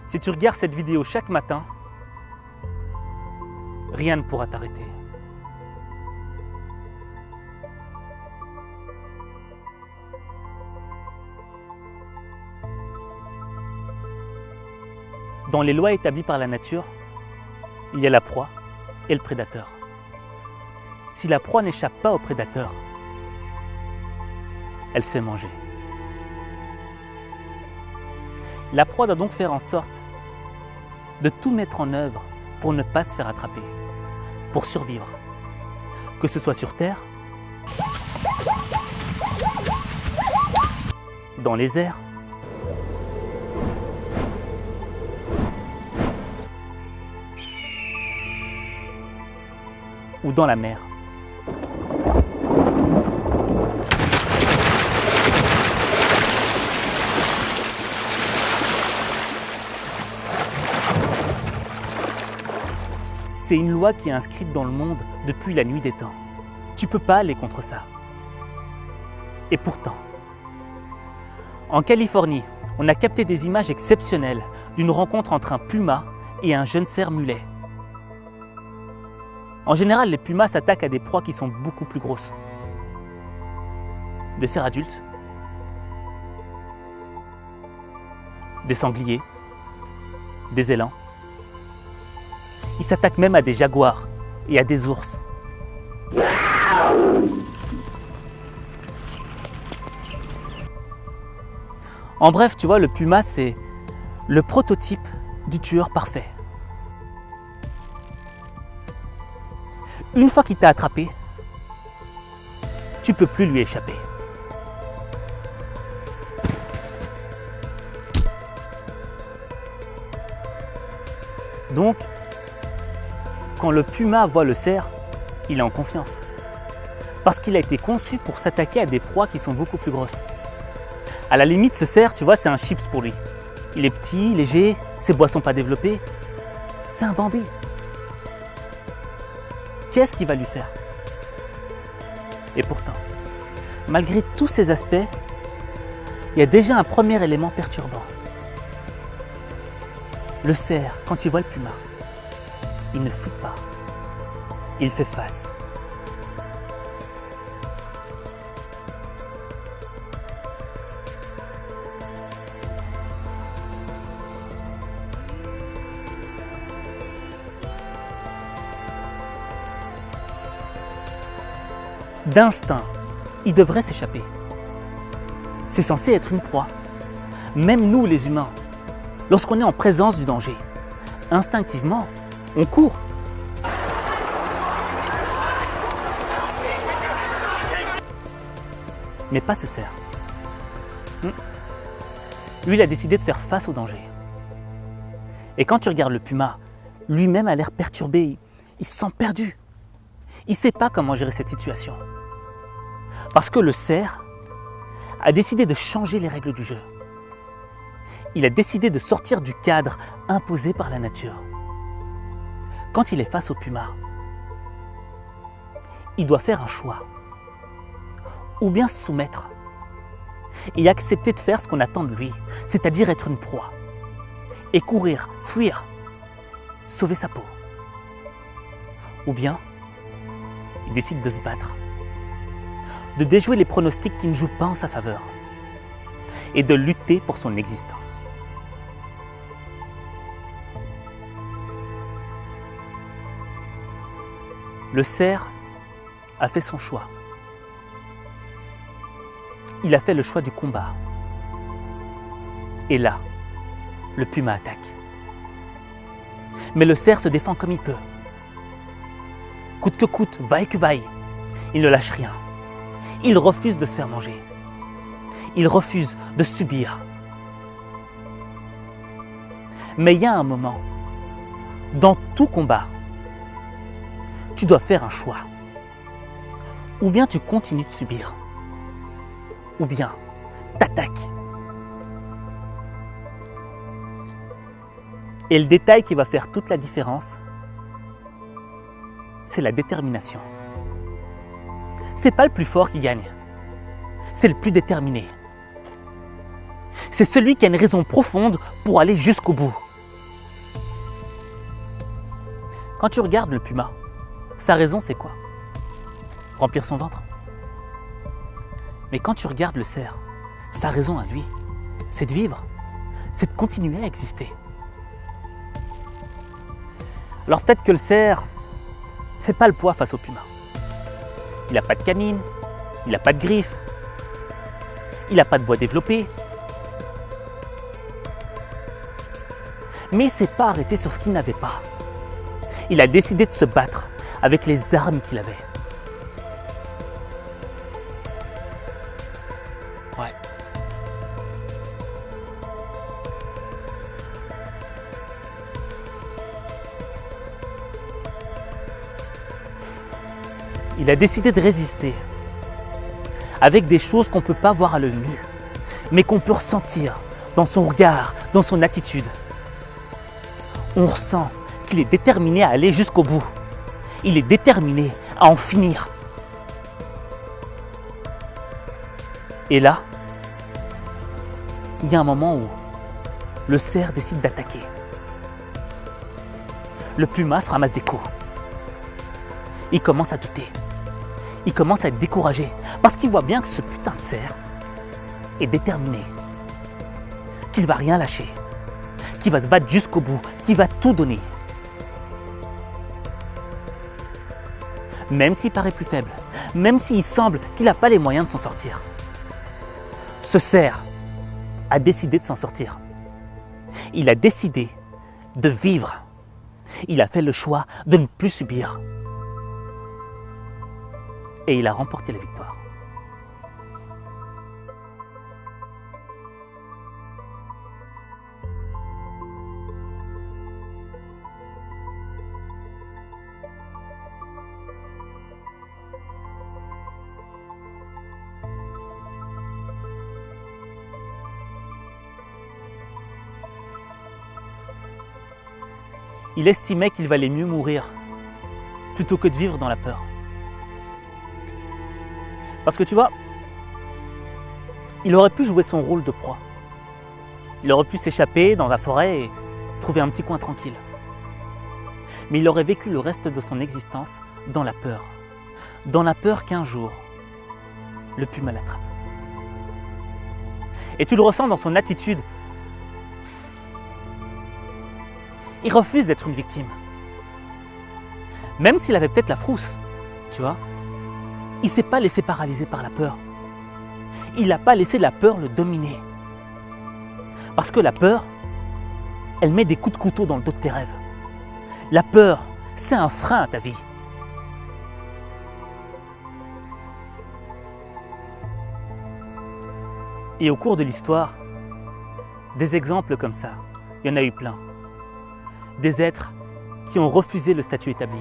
Si tu regardes cette vidéo chaque matin, rien ne pourra t'arrêter. Dans les lois établies par la nature, il y a la proie et le prédateur. Si la proie n'échappe pas au prédateur, elle se fait manger. La proie doit donc faire en sorte de tout mettre en œuvre pour ne pas se faire attraper, pour survivre, que ce soit sur terre, dans les airs, ou dans la mer. C'est une loi qui est inscrite dans le monde depuis la nuit des temps. Tu ne peux pas aller contre ça. Et pourtant, en Californie, on a capté des images exceptionnelles d'une rencontre entre un puma et un jeune cerf mulet. En général, les pumas s'attaquent à des proies qui sont beaucoup plus grosses. Des cerfs adultes, des sangliers, des élans. Ils s'attaquent même à des jaguars et à des ours. En bref, tu vois, le puma, c'est le prototype du tueur parfait. Une fois qu'il t'a attrapé, tu ne peux plus lui échapper. Donc, quand le puma voit le cerf, il est en confiance. Parce qu'il a été conçu pour s'attaquer à des proies qui sont beaucoup plus grosses. À la limite, ce cerf, tu vois, c'est un chips pour lui. Il est petit, léger, ses bois sont pas développés. C'est un Bambi. Qu'est-ce qu'il va lui faire? Et pourtant, malgré tous ces aspects, il y a déjà un premier élément perturbant. Le cerf, quand il voit le puma, il ne fuit pas, il fait face. D'instinct, il devrait s'échapper. C'est censé être une proie. Même nous, les humains, lorsqu'on est en présence du danger, instinctivement, on court. Mais pas ce cerf. Lui, il a décidé de faire face au danger. Et quand tu regardes le puma, lui-même a l'air perturbé, il se sent perdu. Il ne sait pas comment gérer cette situation. Parce que le cerf a décidé de changer les règles du jeu. Il a décidé de sortir du cadre imposé par la nature. Quand il est face au puma, il doit faire un choix. Ou bien se soumettre et accepter de faire ce qu'on attend de lui, c'est-à-dire être une proie. Et courir, fuir, sauver sa peau. Ou bien, il décide de se battre, de déjouer les pronostics qui ne jouent pas en sa faveur et de lutter pour son existence. Le cerf a fait son choix. Il a fait le choix du combat. Et là, le puma attaque. Mais le cerf se défend comme il peut. Coûte que coûte, vaille que vaille, il ne lâche rien. Il refuse de se faire manger. Il refuse de subir. Mais il y a un moment, dans tout combat, tu dois faire un choix. Ou bien tu continues de subir, ou bien t'attaques. Et le détail qui va faire toute la différence, c'est la détermination. C'est pas le plus fort qui gagne, c'est le plus déterminé. C'est celui qui a une raison profonde pour aller jusqu'au bout. Quand tu regardes le puma, sa raison c'est quoi? Remplir son ventre. Mais quand tu regardes le cerf, sa raison à lui, c'est de vivre, c'est de continuer à exister. Alors peut-être que le cerf ne fait pas le poids face au puma. Il n'a pas de canine, il n'a pas de griffes, il n'a pas de bois développé. Mais il ne s'est pas arrêté sur ce qu'il n'avait pas. Il a décidé de se battre avec les armes qu'il avait. Ouais. Il a décidé de résister avec des choses qu'on ne peut pas voir à l'œil nu, mais qu'on peut ressentir dans son regard, dans son attitude. On ressent qu'il est déterminé à aller jusqu'au bout. Il est déterminé à en finir. Et là, il y a un moment où le cerf décide d'attaquer. Le puma se ramasse des coups. Il commence à douter. Il commence à être découragé parce qu'il voit bien que ce putain de cerf est déterminé, qu'il ne va rien lâcher, qu'il va se battre jusqu'au bout, qu'il va tout donner. Même s'il paraît plus faible, même s'il semble qu'il n'a pas les moyens de s'en sortir. Ce cerf a décidé de s'en sortir. Il a décidé de vivre. Il a fait le choix de ne plus subir. Et il a remporté la victoire. Il estimait qu'il valait mieux mourir plutôt que de vivre dans la peur. Parce que tu vois, il aurait pu jouer son rôle de proie. Il aurait pu s'échapper dans la forêt et trouver un petit coin tranquille. Mais il aurait vécu le reste de son existence dans la peur. Dans la peur qu'un jour, le puma l'attrape. Et tu le ressens dans son attitude. Il refuse d'être une victime. Même s'il avait peut-être la frousse, tu vois. Il ne s'est pas laissé paralyser par la peur. Il n'a pas laissé la peur le dominer. Parce que la peur, elle met des coups de couteau dans le dos de tes rêves. La peur, c'est un frein à ta vie. Et au cours de l'histoire, des exemples comme ça, il y en a eu plein. Des êtres qui ont refusé le statut établi.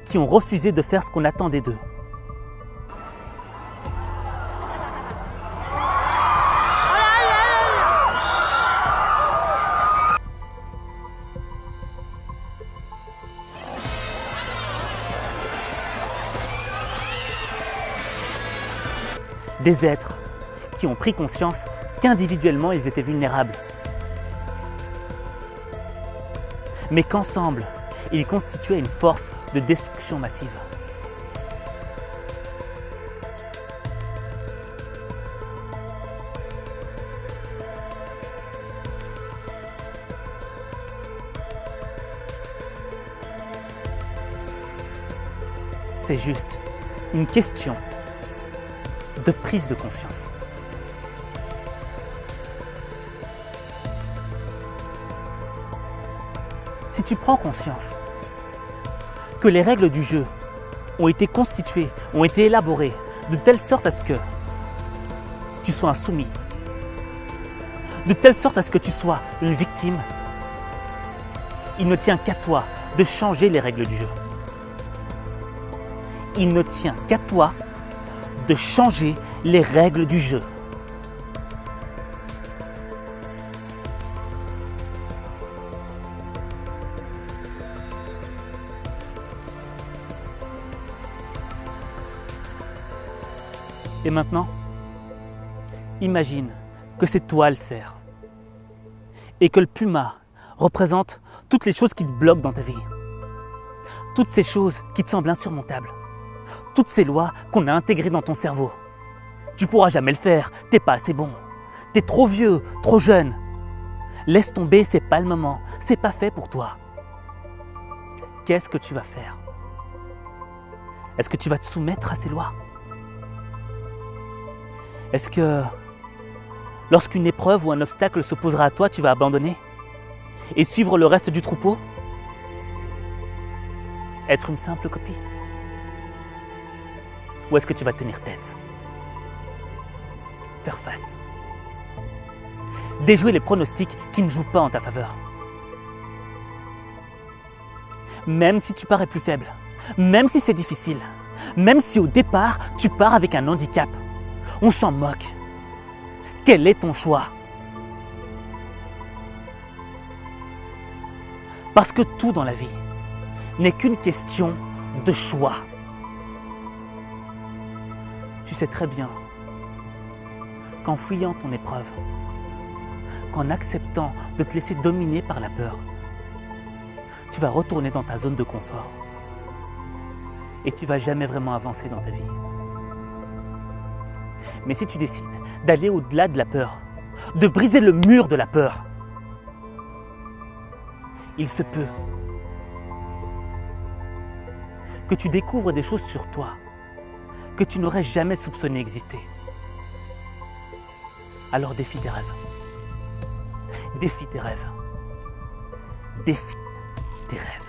Qui ont refusé de faire ce qu'on attendait d'eux. Des êtres qui ont pris conscience qu'individuellement ils étaient vulnérables, mais qu'ensemble, ils constituaient une force de destruction massive. C'est juste une question de prise de conscience. Si tu prends conscience que les règles du jeu ont été constituées, ont été élaborées de telle sorte à ce que tu sois un soumis, de telle sorte à ce que tu sois une victime, il ne tient qu'à toi de changer les règles du jeu. Il ne tient qu'à toi de changer les règles du jeu. Et maintenant, imagine que c'est toi le cerf et que le puma représente toutes les choses qui te bloquent dans ta vie. Toutes ces choses qui te semblent insurmontables. Toutes ces lois qu'on a intégrées dans ton cerveau. Tu pourras jamais le faire, t'es pas assez bon. T'es trop vieux, trop jeune. Laisse tomber, c'est pas le moment, c'est pas fait pour toi. Qu'est-ce que tu vas faire? Est-ce que tu vas te soumettre à ces lois? Est-ce que lorsqu'une épreuve ou un obstacle s'opposera à toi, tu vas abandonner et suivre le reste du troupeau? Être une simple copie? Ou est-ce que tu vas tenir tête? Faire face? Déjouer les pronostics qui ne jouent pas en ta faveur? Même si tu parais plus faible, même si c'est difficile, même si au départ tu pars avec un handicap, on s'en moque. Quel est ton choix? Parce que tout dans la vie n'est qu'une question de choix. Tu sais très bien qu'en fuyant ton épreuve, qu'en acceptant de te laisser dominer par la peur, tu vas retourner dans ta zone de confort et tu vas jamais vraiment avancer dans ta vie. Mais si tu décides d'aller au-delà de la peur, de briser le mur de la peur, il se peut que tu découvres des choses sur toi que tu n'aurais jamais soupçonné exister. Alors défie tes rêves. Défie tes rêves. Défie tes rêves.